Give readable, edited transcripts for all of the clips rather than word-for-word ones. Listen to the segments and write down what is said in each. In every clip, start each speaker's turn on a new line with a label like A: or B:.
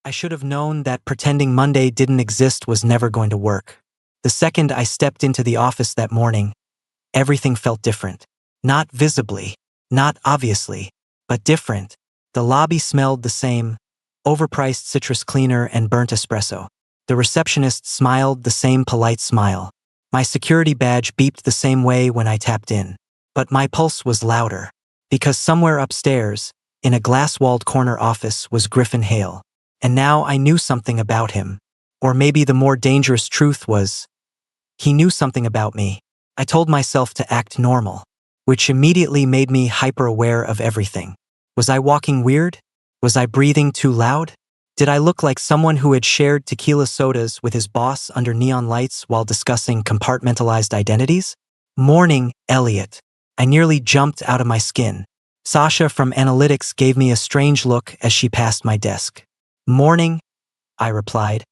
A: I should have known that pretending Monday didn't exist was never going to work. The second I stepped into the office that morning, everything felt different. Not visibly, not obviously, but different. The lobby smelled the same, overpriced citrus cleaner and burnt espresso. The receptionist smiled the same polite smile. My security badge beeped the same way when I tapped in. But my pulse was louder, because somewhere upstairs, in a glass-walled corner office, was Griffin Hale. And now I knew something about him. Or maybe the more dangerous truth was, he knew something about me. I told myself to act normal, which immediately made me hyper-aware of everything. Was I walking weird? Was I breathing too loud? Did I look like someone who had shared tequila sodas with his boss under neon lights while discussing compartmentalized identities? Morning, Elliot. I nearly jumped out of my skin. Sasha from Analytics gave me a strange look as she passed my desk. Morning, I replied,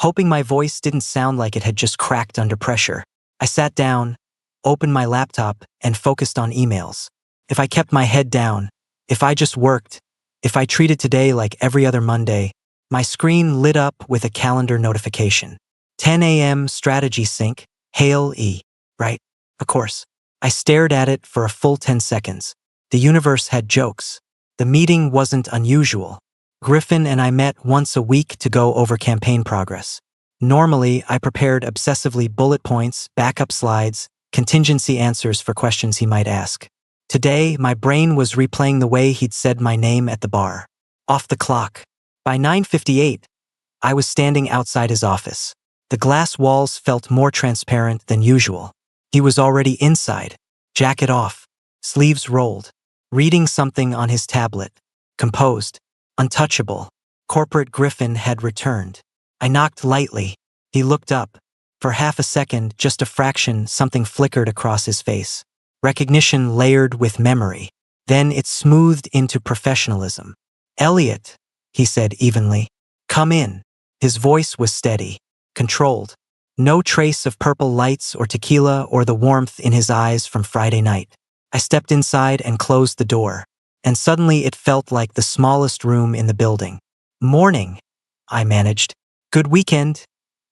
A: hoping my voice didn't sound like it had just cracked under pressure. I sat down, opened my laptop, and focused on emails. If I kept my head down, if I just worked, if I treated today like every other Monday, my screen lit up with a calendar notification. 10 a.m. strategy sync, Hale E. Right? Of course. I stared at it for a full 10 seconds. The universe had jokes. The meeting wasn't unusual. Griffin and I met once a week to go over campaign progress. Normally, I prepared obsessively bullet points, backup slides, contingency answers for questions he might ask. Today, my brain was replaying the way he'd said my name at the bar. Off the clock. By 9:58, I was standing outside his office. The glass walls felt more transparent than usual. He was already inside, jacket off, sleeves rolled, reading something on his tablet. Composed, untouchable. Corporate Griffin had returned. I knocked lightly. He looked up. For half a second, just a fraction, something flickered across his face. Recognition layered with memory. Then it smoothed into professionalism. Elliot, he said evenly. Come in. His voice was steady, controlled. No trace of purple lights or tequila or the warmth in his eyes from Friday night. I stepped inside and closed the door, and suddenly it felt like the smallest room in the building. Morning, I managed. Good weekend?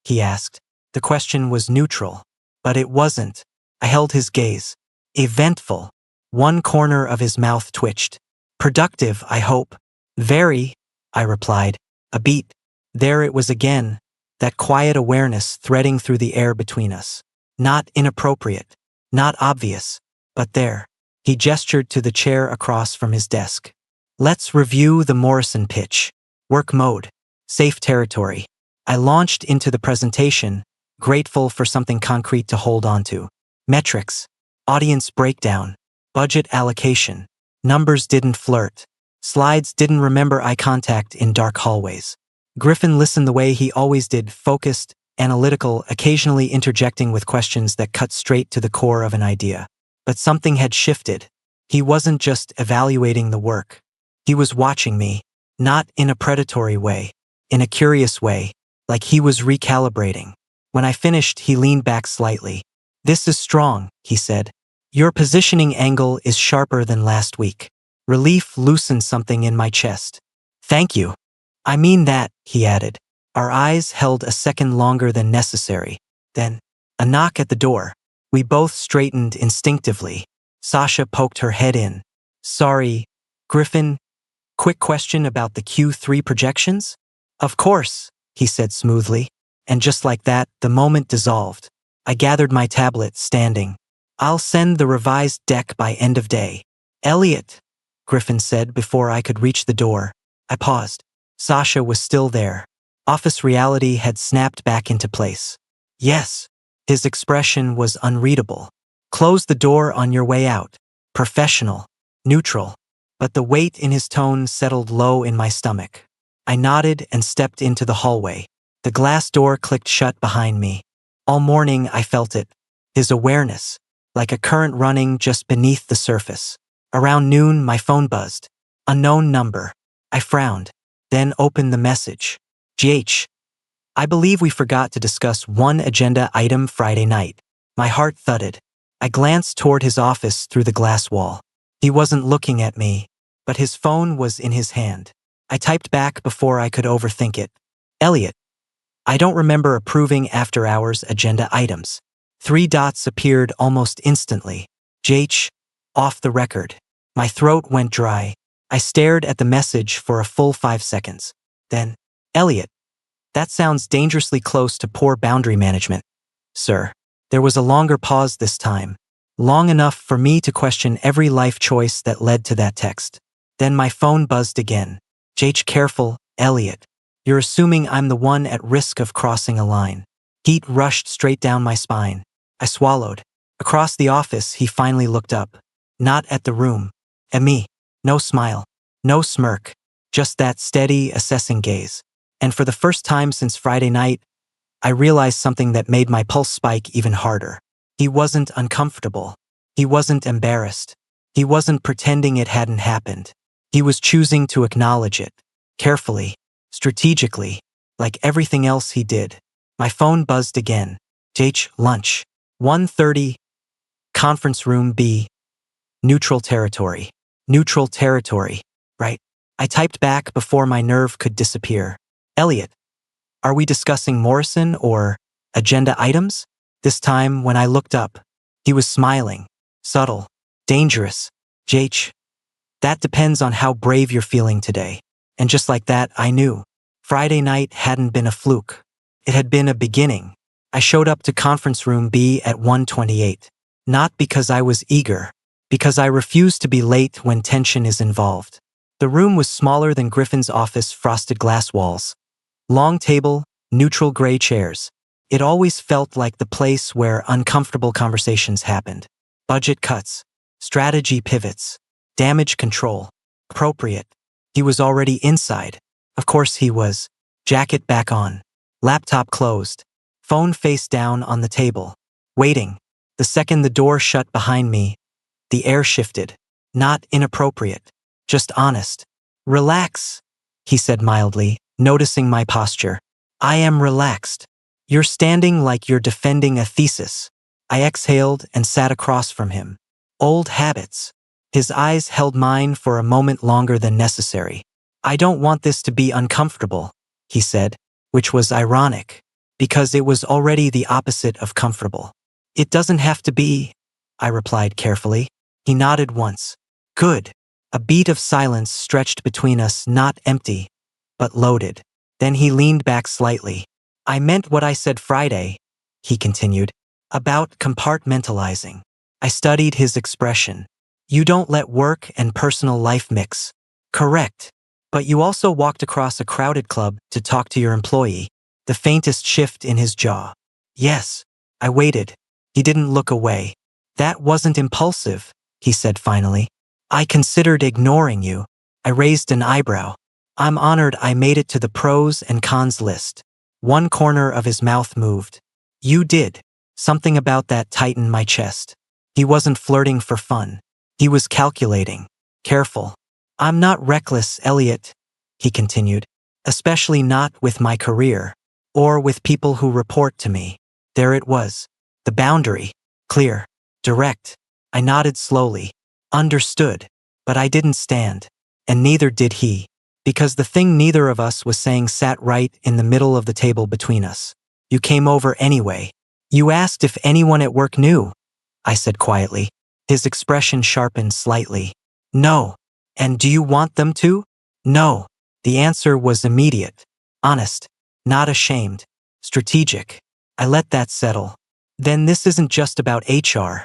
A: He asked. The question was neutral, but it wasn't. I held his gaze. Eventful. One corner of his mouth twitched. Productive, I hope. Very, I replied. A beat. There it was again, that quiet awareness threading through the air between us. Not inappropriate, not obvious, but there. He gestured to the chair across from his desk. Let's review the Morrison pitch. Work mode. Safe territory. I launched into the presentation, grateful for something concrete to hold onto. Metrics. Audience breakdown. Budget allocation. Numbers didn't flirt. Slides didn't remember eye contact in dark hallways. Griffin listened the way he always did, focused, analytical, occasionally interjecting with questions that cut straight to the core of an idea. But something had shifted. He wasn't just evaluating the work. He was watching me, not in a predatory way, in a curious way, like he was recalibrating. When I finished, he leaned back slightly. This is strong, he said. Your positioning angle is sharper than last week. Relief loosened something in my chest. Thank you. I mean that, he added. Our eyes held a second longer than necessary. Then, a knock at the door. We both straightened instinctively. Sasha poked her head in. Sorry, Griffin. Quick question about the Q3 projections? Of course, he said smoothly. And just like that, the moment dissolved. I gathered my tablet, standing. I'll send the revised deck by end of day. Elliot, Griffin said before I could reach the door. I paused. Sasha was still there. Office reality had snapped back into place. Yes. His expression was unreadable. Close the door on your way out. Professional. Neutral. But the weight in his tone settled low in my stomach. I nodded and stepped into the hallway. The glass door clicked shut behind me. All morning I felt it. His awareness, like a current running just beneath the surface. Around noon, my phone buzzed. Unknown number. I frowned, then opened the message. GH. I believe we forgot to discuss one agenda item Friday night. My heart thudded. I glanced toward his office through the glass wall. He wasn't looking at me, but his phone was in his hand. I typed back before I could overthink it. Elliot, I don't remember approving after-hours agenda items. 3 dots appeared almost instantly. JH, off the record. My throat went dry. I stared at the message for a full 5 seconds. Then, Elliot, that sounds dangerously close to poor boundary management. Sir. There was a longer pause this time, long enough for me to question every life choice that led to that text. Then my phone buzzed again. JH, careful, Elliot. You're assuming I'm the one at risk of crossing a line. Heat rushed straight down my spine. I swallowed. Across the office, he finally looked up. Not at the room. At me. No smile. No smirk. Just that steady, assessing gaze. And for the first time since Friday night, I realized something that made my pulse spike even harder. He wasn't uncomfortable. He wasn't embarrassed. He wasn't pretending it hadn't happened. He was choosing to acknowledge it. Carefully. Strategically. Like everything else he did. My phone buzzed again. JH, lunch. 1:30. Conference room B. Neutral territory. Neutral territory. Right. I typed back before my nerve could disappear. Elliot. Are we discussing Morrison or agenda items? This time, when I looked up, he was smiling. Subtle. Dangerous. JH. That depends on how brave you're feeling today. And just like that, I knew. Friday night hadn't been a fluke. It had been a beginning. I showed up to conference room B at 1:28. Not because I was eager. Because I refused to be late when tension is involved. The room was smaller than Griffin's office, frosted glass walls. Long table, neutral gray chairs. It always felt like the place where uncomfortable conversations happened. Budget cuts. Strategy pivots. Damage control. Appropriate. He was already inside. Of course he was. Jacket back on. Laptop closed. Phone face down on the table. Waiting. The second the door shut behind me, the air shifted. Not inappropriate. Just honest. Relax, he said mildly, noticing my posture. I am relaxed. You're standing like you're defending a thesis. I exhaled and sat across from him. Old habits. His eyes held mine for a moment longer than necessary. I don't want this to be uncomfortable, he said, which was ironic, because it was already the opposite of comfortable. It doesn't have to be, I replied carefully. He nodded once. Good. A beat of silence stretched between us, not empty, but loaded. Then he leaned back slightly. I meant what I said Friday, he continued, about compartmentalizing. I studied his expression. You don't let work and personal life mix. Correct. But you also walked across a crowded club to talk to your employee. The faintest shift in his jaw. Yes. I waited. He didn't look away. That wasn't impulsive, he said finally. I considered ignoring you. I raised an eyebrow. I'm honored I made it to the pros and cons list. One corner of his mouth moved. You did. Something about that tightened my chest. He wasn't flirting for fun. He was calculating. Careful. I'm not reckless, Elliot, he continued. Especially not with my career. Or with people who report to me. There it was. The boundary. Clear. Direct. I nodded slowly. Understood. But I didn't stand. And neither did he. Because the thing neither of us was saying sat right in the middle of the table between us. You came over anyway. You asked if anyone at work knew, I said quietly. His expression sharpened slightly. No. And do you want them to? No. The answer was immediate. Honest. Not ashamed. Strategic. I let that settle. Then this isn't just about HR,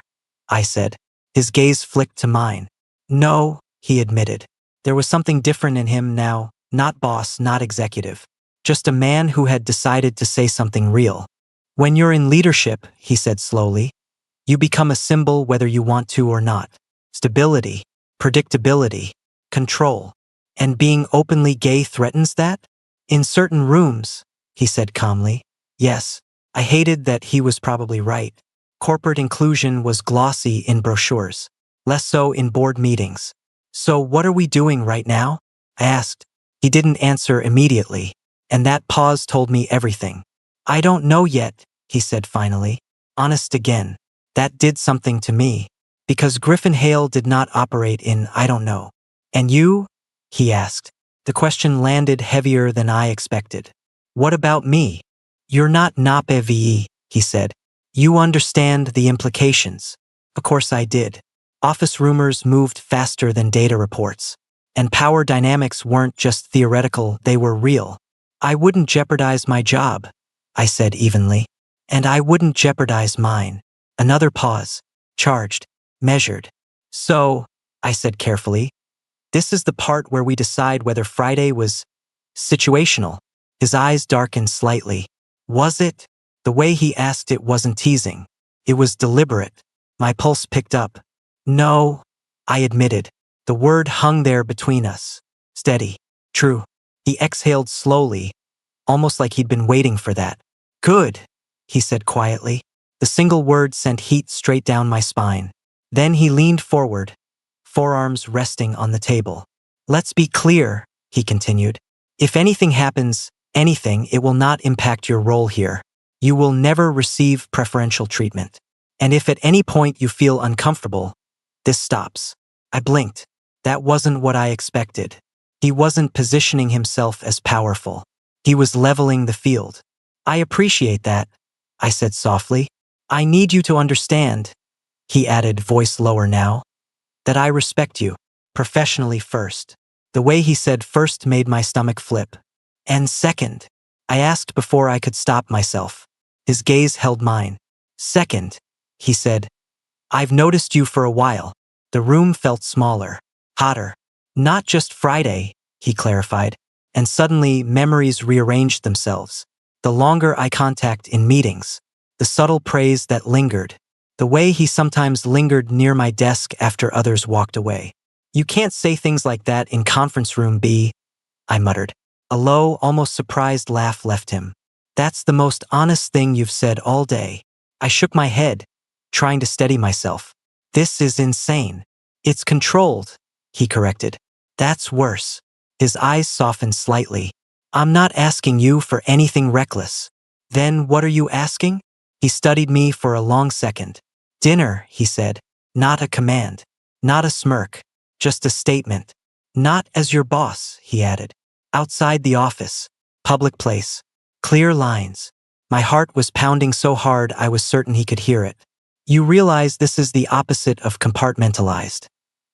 A: I said. His gaze flicked to mine. No, he admitted. There was something different in him now, not boss, not executive. Just a man who had decided to say something real. When you're in leadership, he said slowly, you become a symbol whether you want to or not. Stability, predictability, control. And being openly gay threatens that? In certain rooms, he said calmly. Yes. I hated that he was probably right. Corporate inclusion was glossy in brochures, less so in board meetings. So what are we doing right now? I asked. He didn't answer immediately, and that pause told me everything. I don't know yet, he said finally. Honest again. That did something to me. Because Griffin Hale did not operate in I don't know. And you? He asked. The question landed heavier than I expected. What about me? You're not NAPEVE, he said. You understand the implications. Of course I did. Office rumors moved faster than data reports. And power dynamics weren't just theoretical, they were real. I wouldn't jeopardize my job, I said evenly. And I wouldn't jeopardize mine. Another pause. Charged. Measured. So, I said carefully, this is the part where we decide whether Friday was situational. His eyes darkened slightly. Was it? The way he asked it wasn't teasing. It was deliberate. My pulse picked up. No, I admitted. The word hung there between us. Steady. True. He exhaled slowly, almost like he'd been waiting for that. Good, he said quietly. The single word sent heat straight down my spine. Then he leaned forward, forearms resting on the table. Let's be clear, he continued. If anything happens, it will not impact your role here. You will never receive preferential treatment. And if at any point you feel uncomfortable, this stops. I blinked. That wasn't what I expected. He wasn't positioning himself as powerful. He was leveling the field. I appreciate that, I said softly. I need you to understand, he added, voice lower now, that I respect you, professionally first. The way he said first made my stomach flip. And second, I asked before I could stop myself. His gaze held mine. Second, he said, I've noticed you for a while. The room felt smaller, hotter. Not just Friday, he clarified, and suddenly memories rearranged themselves. The longer eye contact in meetings, the subtle praise that lingered, the way he sometimes lingered near my desk after others walked away. You can't say things like that in conference room B, I muttered. A low, almost surprised laugh left him. That's the most honest thing you've said all day. I shook my head, trying to steady myself. This is insane. It's controlled, he corrected. That's worse. His eyes softened slightly. I'm not asking you for anything reckless. Then what are you asking? He studied me for a long second. Dinner, he said. Not a command. Not a smirk. Just a statement. Not as your boss, he added. Outside the office. Public place. Clear lines. My heart was pounding so hard I was certain he could hear it. You realize this is the opposite of compartmentalized,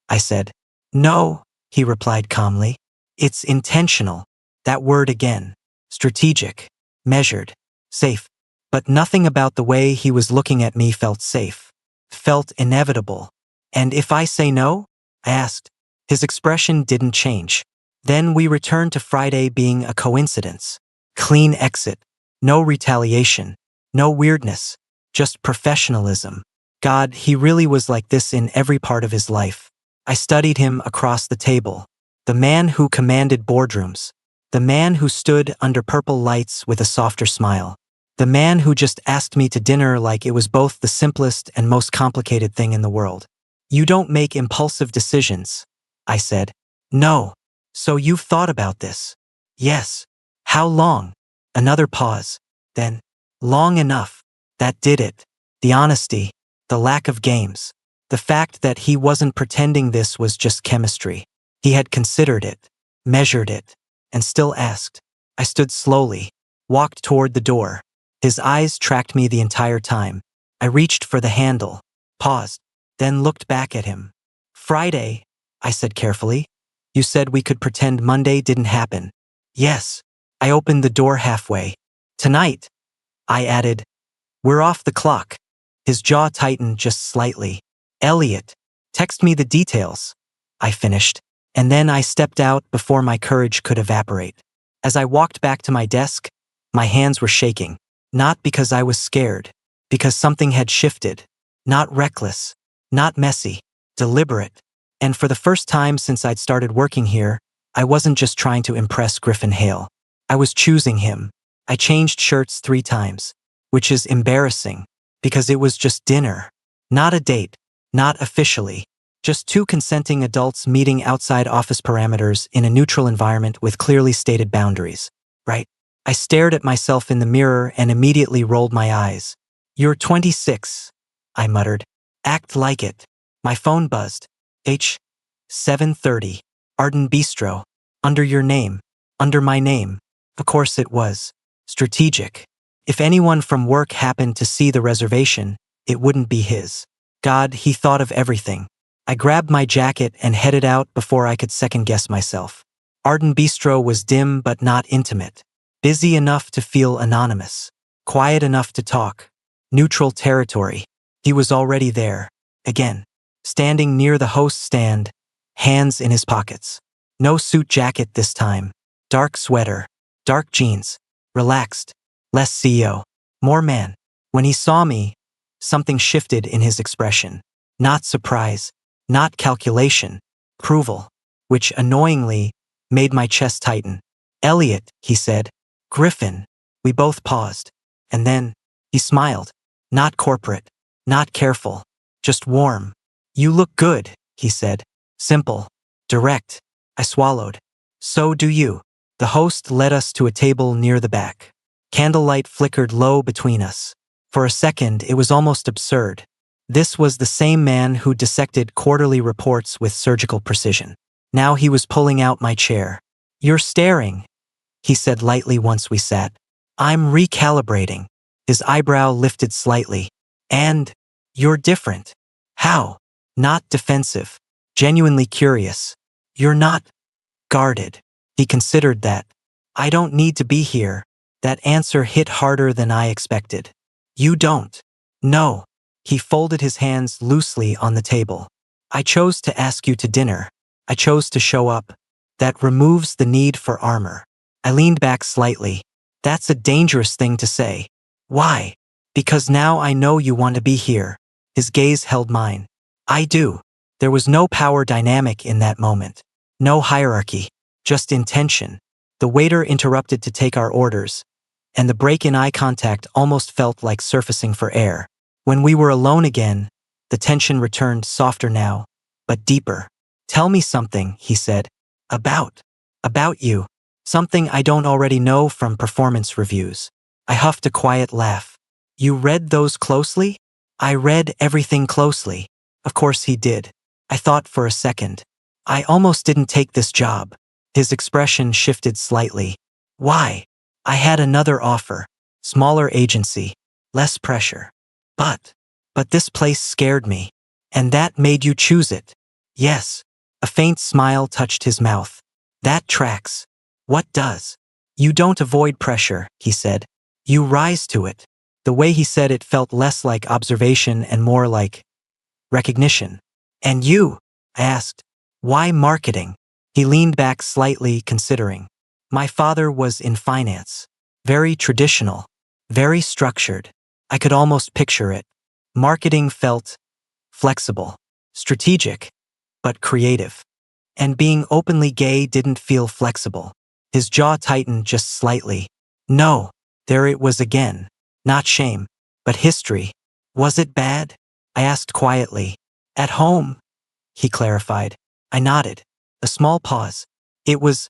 A: I said. No, he replied calmly. It's intentional. That word again. Strategic. Measured. Safe. But nothing about the way he was looking at me felt safe. Felt inevitable. And if I say no? I asked. His expression didn't change. Then we returned to Friday being a coincidence. Clean exit. No retaliation. No weirdness. Just professionalism. God, he really was like this in every part of his life. I studied him across the table. The man who commanded boardrooms. The man who stood under purple lights with a softer smile. The man who just asked me to dinner like it was both the simplest and most complicated thing in the world. You don't make impulsive decisions, I said. No. So you've thought about this? Yes. How long? Another pause. Then, long enough. That did it. The honesty. The lack of games. The fact that he wasn't pretending this was just chemistry. He had considered it, measured it, and still asked. I stood slowly, walked toward the door. His eyes tracked me the entire time. I reached for the handle, paused, then looked back at him. Friday, I said carefully. You said we could pretend Monday didn't happen. Yes. I opened the door halfway. Tonight, I added. We're off the clock. His jaw tightened just slightly. Elliot, text me the details. I finished. And then I stepped out before my courage could evaporate. As I walked back to my desk, my hands were shaking. Not because I was scared, because something had shifted. Not reckless, not messy, deliberate. And for the first time since I'd started working here, I wasn't just trying to impress Griffin Hale. I was choosing him. I changed shirts 3 times, which is embarrassing, because it was just dinner. Not a date, not officially. Just 2 consenting adults meeting outside office parameters in a neutral environment with clearly stated boundaries. Right? I stared at myself in the mirror and immediately rolled my eyes. You're 26, I muttered. Act like it. My phone buzzed. 7:30. Arden Bistro. Under your name. Under my name. Of course it was. Strategic. If anyone from work happened to see the reservation, it wouldn't be his. God, he thought of everything. I grabbed my jacket and headed out before I could second-guess myself. Arden Bistro was dim but not intimate. Busy enough to feel anonymous. Quiet enough to talk. Neutral territory. He was already there. Again. Standing near the host stand, hands in his pockets. No suit jacket this time. Dark sweater. Dark jeans. Relaxed. Less CEO. More man. When he saw me, something shifted in his expression. Not surprise. Not calculation. Approval. Which, annoyingly, made my chest tighten. Elliot, he said. Griffin. We both paused. And then, he smiled. Not corporate. Not careful. Just warm. You look good, he said. Simple. Direct. I swallowed. So do you. The host led us to a table near the back. Candlelight flickered low between us. For a second, it was almost absurd. This was the same man who dissected quarterly reports with surgical precision. Now he was pulling out my chair. You're staring, he said lightly once we sat. I'm recalibrating. His eyebrow lifted slightly. And you're different. How? Not defensive. Genuinely curious. You're not guarded. He considered that. I don't need to be here. That answer hit harder than I expected. You don't. No. He folded his hands loosely on the table. I chose to ask you to dinner. I chose to show up. That removes the need for armor. I leaned back slightly. That's a dangerous thing to say. Why? Because now I know you want to be here. His gaze held mine. I do. There was no power dynamic in that moment. No hierarchy. Just intention. The waiter interrupted to take our orders, and the break in eye contact almost felt like surfacing for air. When we were alone again, the tension returned, softer now, but deeper. Tell me something, he said. About you. Something I don't already know from performance reviews. I huffed a quiet laugh. You read those closely? I read everything closely. Of course he did. I thought for a second. I almost didn't take this job. His expression shifted slightly. Why? I had another offer. Smaller agency. Less pressure. But this place scared me. And that made you choose it. Yes. A faint smile touched his mouth. That tracks. What does? You don't avoid pressure, he said. You rise to it. The way he said it felt less like observation and more like recognition. And you? I asked. Why marketing? He leaned back slightly, considering. My father was in finance. Very traditional. Very structured. I could almost picture it. Marketing felt flexible. Strategic. But creative. And being openly gay didn't feel flexible. His jaw tightened just slightly. No. There it was again. Not shame, but history. Was it bad? I asked quietly. At home, he clarified. I nodded. A small pause. It was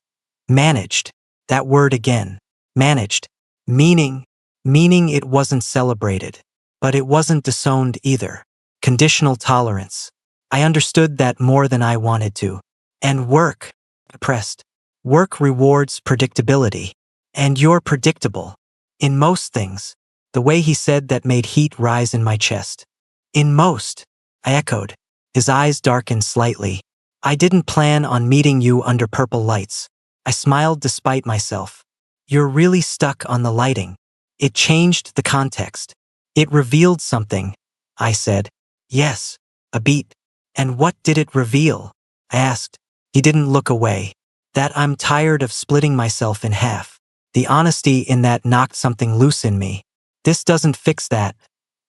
A: managed. That word again. Managed. Meaning it wasn't celebrated. But it wasn't disowned either. Conditional tolerance. I understood that more than I wanted to. And work. I pressed. Work rewards predictability. And you're predictable. In most things. The way he said that made heat rise in my chest. In most, I echoed. His eyes darkened slightly. I didn't plan on meeting you under purple lights. I smiled despite myself. You're really stuck on the lighting. It changed the context. It revealed something, I said. Yes, a beat. And what did it reveal? I asked. He didn't look away. That I'm tired of splitting myself in half. The honesty in that knocked something loose in me. This doesn't fix that,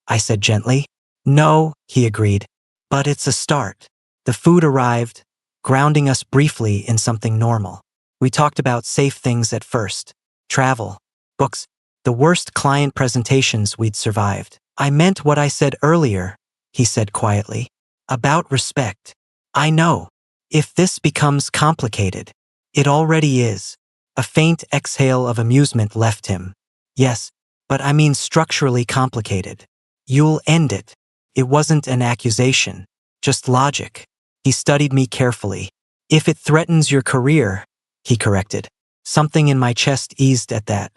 A: I said gently. No, he agreed. But it's a start. The food arrived, grounding us briefly in something normal. We talked about safe things at first. Travel, books, the worst client presentations we'd survived. I meant what I said earlier, he said quietly. About respect. I know. If this becomes complicated, it already is. A faint exhale of amusement left him. Yes, but I mean structurally complicated. You'll end it. It wasn't an accusation, just logic. He studied me carefully. If it threatens your career, he corrected. Something in my chest eased at that.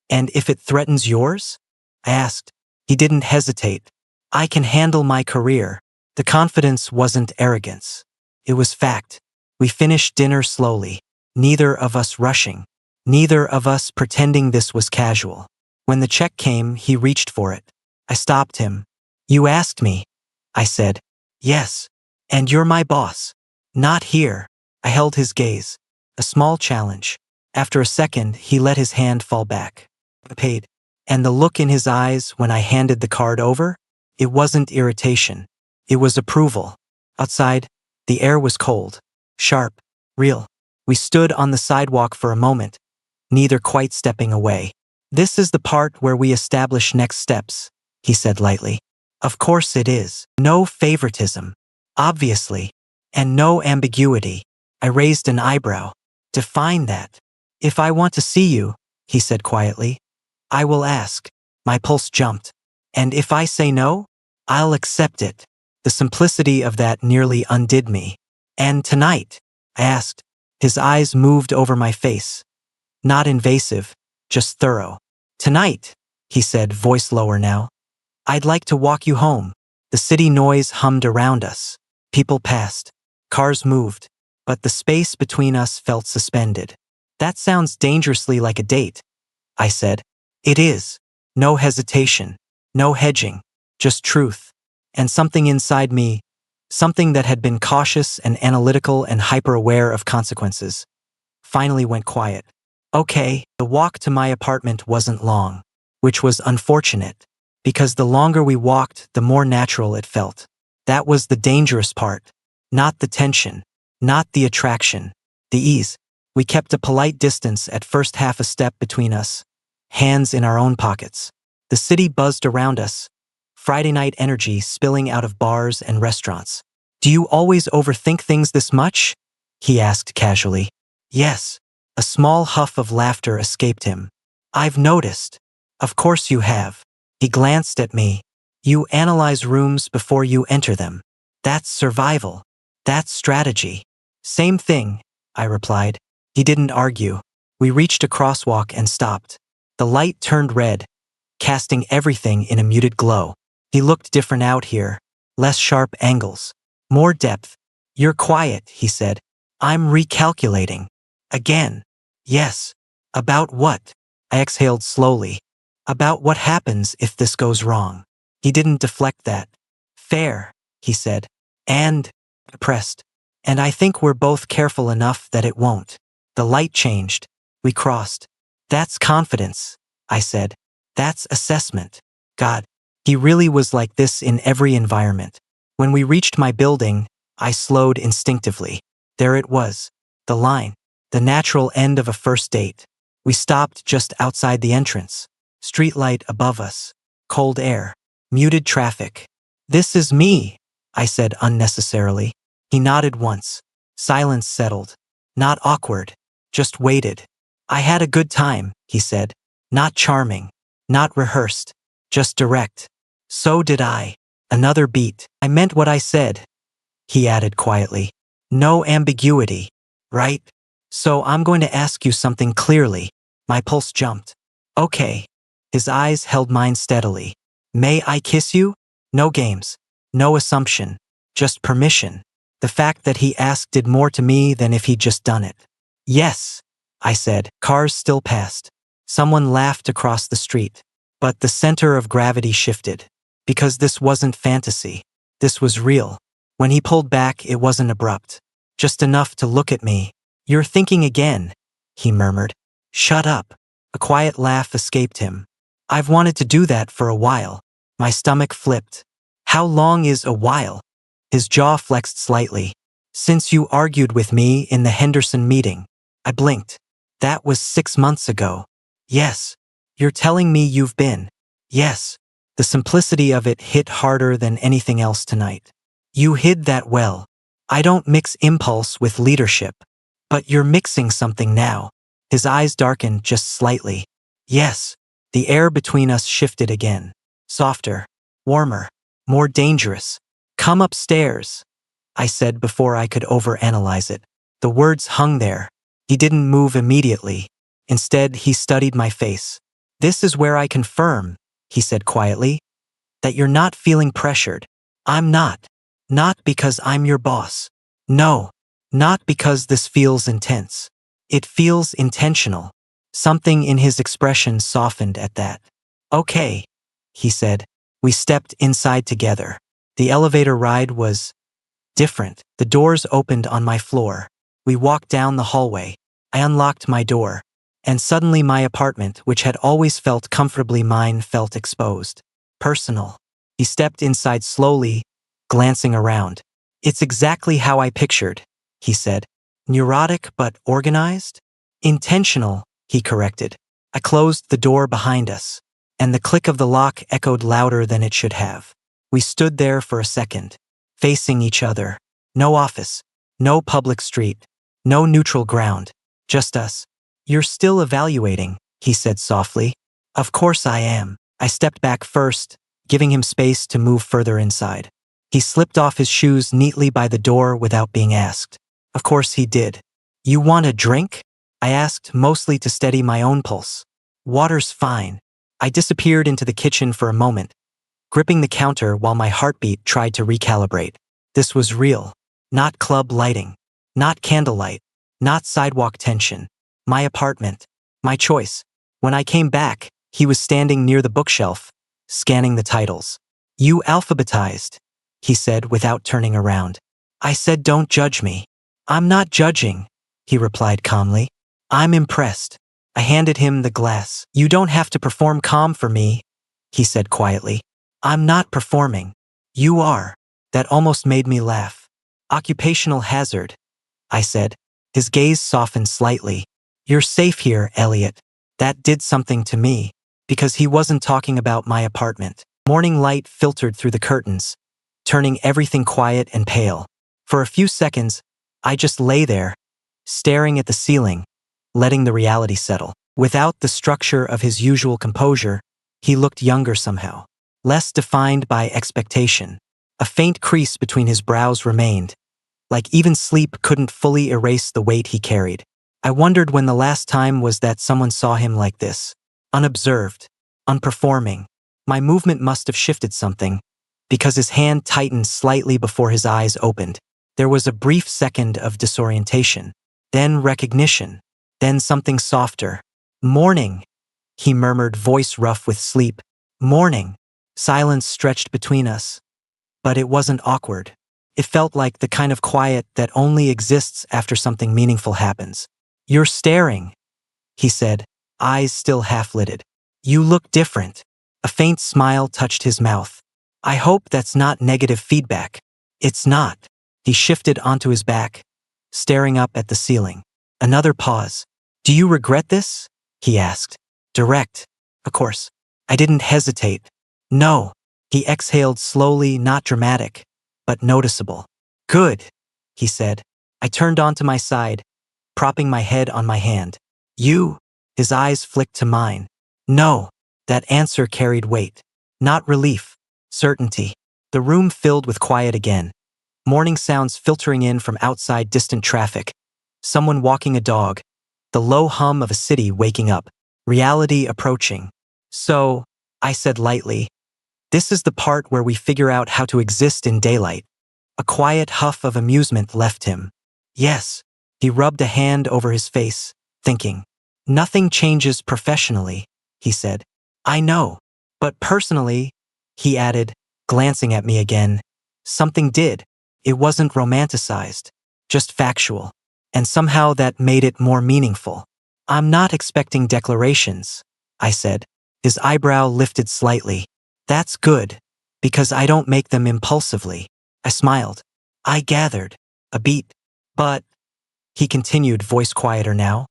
A: And if it threatens yours? I asked. He didn't hesitate. I can handle my career. The confidence wasn't arrogance. It was fact. We finished dinner slowly, neither of us rushing, neither of us pretending this was casual. When the check came, he reached for it. I stopped him. You asked me, I said. Yes. And you're my boss. Not here. I held his gaze. A small challenge. After a second, he let his hand fall back. I paid. And the look in his eyes when I handed the card over? It wasn't irritation. It was approval. Outside, the air was cold, sharp, real. We stood on the sidewalk for a moment, neither quite stepping away. This is the part where we establish next steps, he said lightly. Of course it is. No favoritism. Obviously. And no ambiguity. I raised an eyebrow. Define that. If I want to see you, he said quietly, I will ask. My pulse jumped. And if I say no, I'll accept it. The simplicity of that nearly undid me. And tonight? I asked. His eyes moved over my face. Not invasive, just thorough. Tonight, he said, voice lower now. I'd like to walk you home. The city noise hummed around us. People passed. Cars moved. But the space between us felt suspended. That sounds dangerously like a date, I said. It is. No hesitation. No hedging. Just truth. And something inside me, something that had been cautious and analytical and hyper-aware of consequences, finally went quiet. Okay, the walk to my apartment wasn't long, which was unfortunate, because the longer we walked, the more natural it felt. That was the dangerous part. Not the tension, not the attraction, the ease. We kept a polite distance at first, half a step between us, hands in our own pockets. The city buzzed around us, Friday night energy spilling out of bars and restaurants. Do you always overthink things this much? He asked casually. Yes. A small huff of laughter escaped him. I've noticed. Of course you have. He glanced at me. You analyze rooms before you enter them. That's survival. That's strategy. Same thing, I replied. He didn't argue. We reached a crosswalk and stopped. The light turned red, casting everything in a muted glow. He looked different out here. Less sharp angles. More depth. You're quiet, he said. I'm recalculating. Again. Yes. About what? I exhaled slowly. About what happens if this goes wrong. He didn't deflect that. Fair, he said. And, pressed. And I think we're both careful enough that it won't. The light changed. We crossed. That's confidence, I said. That's assessment. God. He really was like this in every environment. When we reached my building, I slowed instinctively. There it was. The line. The natural end of a first date. We stopped just outside the entrance. Streetlight above us. Cold air. Muted traffic. This is me, I said unnecessarily. He nodded once. Silence settled. Not awkward. Just waited. I had a good time, he said. Not charming. Not rehearsed. Just direct. So did I. Another beat. I meant what I said, he added quietly. No ambiguity, right? So I'm going to ask you something clearly. My pulse jumped. Okay. His eyes held mine steadily. May I kiss you? No games. No assumption. Just permission. The fact that he asked did more to me than if he'd just done it. Yes, I said. Cars still passed. Someone laughed across the street. But the center of gravity shifted. Because this wasn't fantasy. This was real. When he pulled back, it wasn't abrupt. Just enough to look at me. You're thinking again, he murmured. Shut up. A quiet laugh escaped him. I've wanted to do that for a while. My stomach flipped. How long is a while? His jaw flexed slightly. Since you argued with me in the Henderson meeting. I blinked. That was 6 months ago. Yes. You're telling me you've been. Yes. The simplicity of it hit harder than anything else tonight. You hid that well. I don't mix impulse with leadership. But you're mixing something now. His eyes darkened just slightly. Yes. The air between us shifted again. Softer. Warmer. More dangerous. Come upstairs, I said before I could overanalyze it. The words hung there. He didn't move immediately. Instead, he studied my face. "This is where I confirm," he said quietly, "that you're not feeling pressured. I'm not. Not because I'm your boss. No, not because this feels intense. It feels intentional." Something in his expression softened at that. "Okay," he said. We stepped inside together. The elevator ride was different. The doors opened on my floor. We walked down the hallway. I unlocked my door. And suddenly my apartment, which had always felt comfortably mine, felt exposed. Personal. He stepped inside slowly, glancing around. "It's exactly how I pictured," he said. "Neurotic but organized?" "Intentional," he corrected. I closed the door behind us, and the click of the lock echoed louder than it should have. We stood there for a second, facing each other. No office, no public street, no neutral ground, just us. "You're still evaluating," he said softly. "Of course I am." I stepped back first, giving him space to move further inside. He slipped off his shoes neatly by the door without being asked. Of course he did. "You want a drink?" I asked, mostly to steady my own pulse. "Water's fine." I disappeared into the kitchen for a moment, gripping the counter while my heartbeat tried to recalibrate. This was real. Not club lighting. Not candlelight. Not sidewalk tension. My apartment. My choice. When I came back, he was standing near the bookshelf, scanning the titles. "You alphabetized," he said without turning around. I said, "Don't judge me." "I'm not judging," he replied calmly. "I'm impressed." I handed him the glass. "You don't have to perform calm for me," he said quietly. "I'm not performing. You are." That almost made me laugh. "Occupational hazard," I said. His gaze softened slightly. "You're safe here, Elliot." That did something to me, because he wasn't talking about my apartment. Morning light filtered through the curtains, turning everything quiet and pale. For a few seconds, I just lay there, staring at the ceiling, letting the reality settle. Without the structure of his usual composure, he looked younger somehow, less defined by expectation. A faint crease between his brows remained, like even sleep couldn't fully erase the weight he carried. I wondered when the last time was that someone saw him like this, unobserved, unperforming. My movement must have shifted something, because his hand tightened slightly before his eyes opened. There was a brief second of disorientation, then recognition, then something softer. "Morning," he murmured, voice rough with sleep. "Morning." Silence stretched between us, but it wasn't awkward. It felt like the kind of quiet that only exists after something meaningful happens. "You're staring," he said, eyes still half-lidded. "You look different." A faint smile touched his mouth. "I hope that's not negative feedback." "It's not." He shifted onto his back, staring up at the ceiling. Another pause. "Do you regret this?" he asked. Direct, of course. I didn't hesitate. "No." He exhaled slowly, not dramatic, but noticeable. "Good," he said. I turned onto my side, propping my head on my hand. "You?" His eyes flicked to mine. "No." That answer carried weight. Not relief, certainty. The room filled with quiet again. Morning sounds filtering in from outside, distant traffic. Someone walking a dog. The low hum of a city waking up. Reality approaching. "So," I said lightly, "this is the part where we figure out how to exist in daylight." A quiet huff of amusement left him. "Yes." He rubbed a hand over his face, thinking. "Nothing changes professionally," he said. "I know. But personally," he added, glancing at me again, "something did. It wasn't romanticized, just factual. And somehow that made it more meaningful." "I'm not expecting declarations," I said. His eyebrow lifted slightly. "That's good, because I don't make them impulsively." I smiled. "I gathered. A beat. But," he continued, voice quieter now,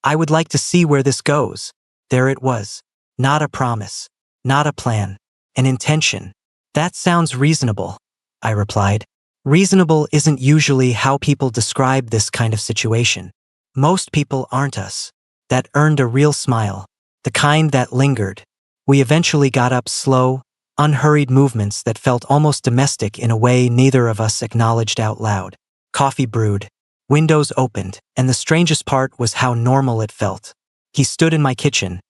A: "I would like to see where this goes." There it was. Not a promise. Not a plan. An intention. "That sounds reasonable," I replied. Reasonable isn't usually how people describe this kind of situation. Most people aren't us. That earned a real smile. The kind that lingered. We eventually got up, slow, unhurried movements that felt almost domestic in a way neither of us acknowledged out loud. Coffee brewed. Windows opened, and the strangest part was how normal it felt. He stood in my kitchen,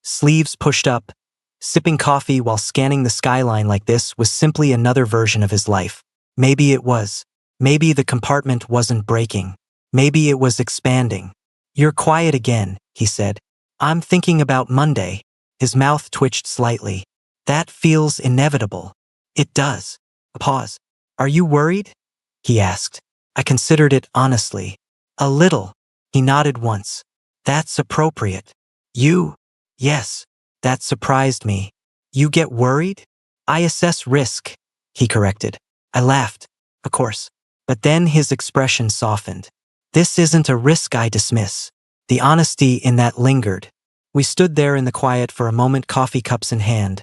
A: sleeves pushed up, sipping coffee while scanning the skyline. Like this was simply another version of his life. Maybe it was. Maybe the compartment wasn't breaking. Maybe it was expanding. "You're quiet again," he said. "I'm thinking about Monday." His mouth twitched slightly. "That feels inevitable." "It does." A pause. "Are you worried?" he asked. I considered it honestly. "A little." He nodded once. "That's appropriate." "You?" "Yes." That surprised me. "You get worried?" "I assess risk," he corrected. I laughed. "Of course." But then his expression softened. "This isn't a risk I dismiss." The honesty in that lingered. We stood there in the quiet for a moment, coffee cups in hand,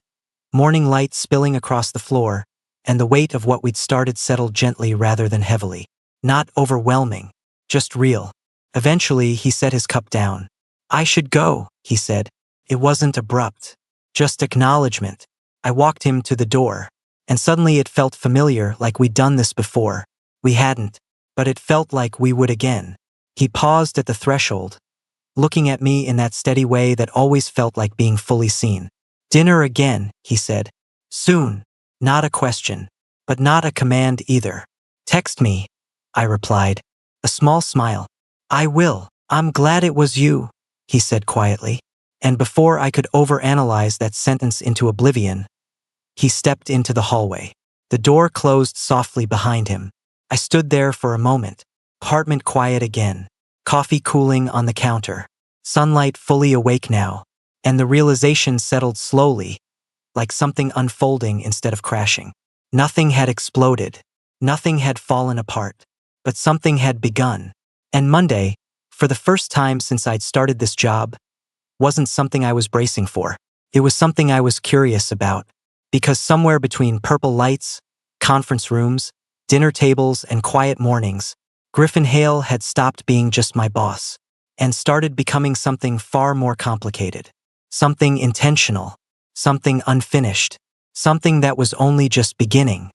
A: morning light spilling across the floor, and the weight of what we'd started settled gently rather than heavily. Not overwhelming, just real. Eventually, he set his cup down. "I should go," he said. It wasn't abrupt, just acknowledgement. I walked him to the door, and suddenly it felt familiar, like we'd done this before. We hadn't, but it felt like we would again. He paused at the threshold, looking at me in that steady way that always felt like being fully seen. "Dinner again," he said. "Soon." Not a question, but not a command either. "Text me," I replied. A small smile. "I will." "I'm glad it was you," he said quietly. And before I could overanalyze that sentence into oblivion, he stepped into the hallway. The door closed softly behind him. I stood there for a moment, apartment quiet again, coffee cooling on the counter, sunlight fully awake now, and the realization settled slowly, like something unfolding instead of crashing. Nothing had exploded, nothing had fallen apart, but something had begun. And Monday, for the first time since I'd started this job, wasn't something I was bracing for. It was something I was curious about, because somewhere between purple lights, conference rooms, dinner tables, and quiet mornings, Griffin Hale had stopped being just my boss and started becoming something far more complicated, something intentional, something unfinished, something that was only just beginning.